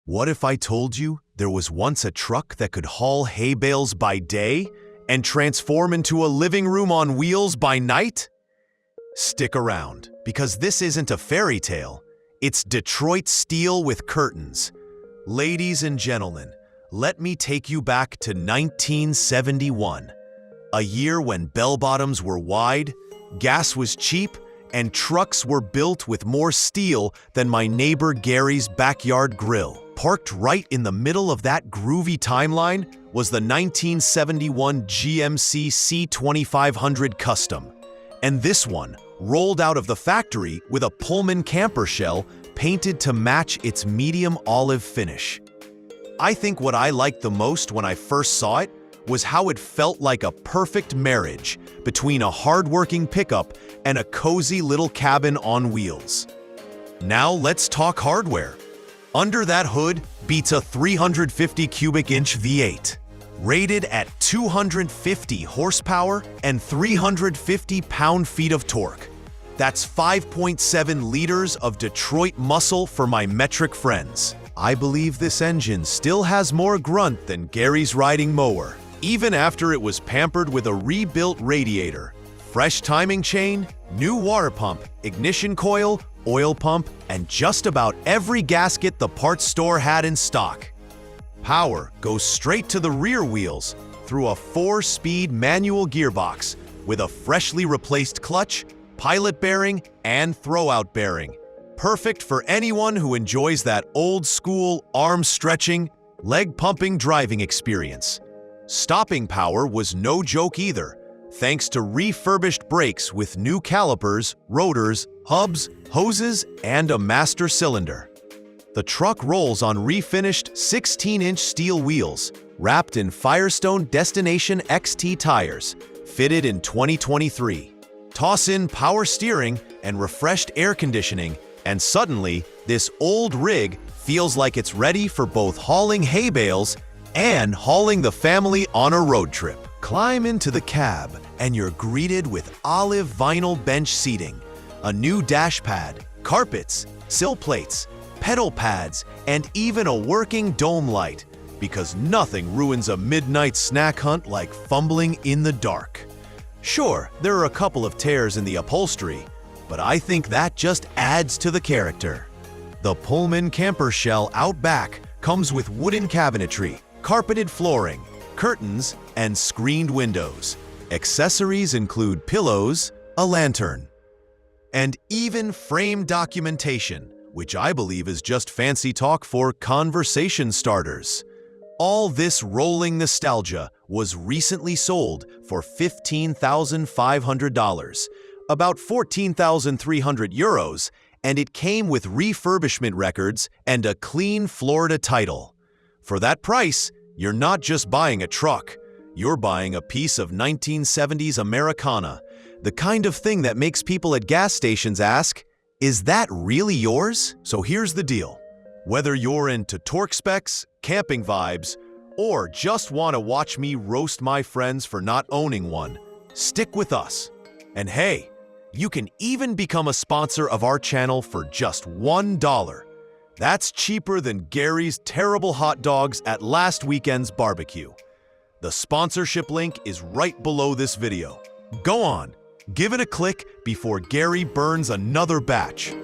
What if I told you there was once a truck that could haul hay bales by day and transform into a living room on wheels by night? Stick around, because this isn't a fairy tale. It's Detroit steel with curtains. Ladies and gentlemen, let me take you back to 1971, a year when bell-bottoms were wide, gas was cheap, and trucks were built with more steel than my neighbor Gary's backyard grill. Parked right in the middle of that groovy timeline was the 1971 GMC C2500 Custom. And this one rolled out of the factory with a Pullman camper shell painted to match its medium olive finish. I think what I liked the most when I first saw it was how it felt like a perfect marriage between a hard-working pickup and a cozy little cabin on wheels. Now let's talk hardware. Under that hood beats a 350 cubic inch V8, rated at 250 horsepower and 350 pound-feet of torque. That's 5.7 liters of Detroit muscle for my metric friends. I believe this engine still has more grunt than Gary's riding mower, even after it was pampered with a rebuilt radiator, fresh timing chain, new water pump, ignition coil, oil pump, and just about every gasket the parts store had in stock. Power goes straight to the rear wheels through a 4-speed manual gearbox with a freshly replaced clutch, pilot bearing, and throwout bearing. Perfect for anyone who enjoys that old-school, arm-stretching, leg-pumping driving experience. Stopping power was no joke either, thanks to refurbished brakes with new calipers, rotors, hubs, hoses, and a master cylinder. The truck rolls on refinished 16-inch steel wheels, wrapped in Firestone Destination XT tires, fitted in 2023. Toss in power steering and refreshed air conditioning, and suddenly, this old rig feels like it's ready for both hauling hay bales and hauling the family on a road trip. Climb into the cab, and you're greeted with olive vinyl bench seating, a new dash pad, carpets, sill plates, pedal pads, and even a working dome light, because nothing ruins a midnight snack hunt like fumbling in the dark. Sure, there are a couple of tears in the upholstery, but I think that just adds to the character. The Pullman camper shell out back comes with wooden cabinetry, carpeted flooring, curtains, and screened windows. Accessories include pillows, a lantern, and even frame documentation, which I believe is just fancy talk for conversation starters. All this rolling nostalgia was recently sold for $15,500, about 14,300 euros, and it came with refurbishment records and a clean Florida title. For that price, you're not just buying a truck, you're buying a piece of 1970s Americana, the kind of thing that makes people at gas stations ask, "Is that really yours?" So here's the deal. Whether you're into torque specs, camping vibes, or just want to watch me roast my friends for not owning one, stick with us. And hey, you can even become a sponsor of our channel for just $1. That's cheaper than Gary's terrible hot dogs at last weekend's barbecue. The sponsorship link is right below this video. Go on, give it a click before Gary burns another batch.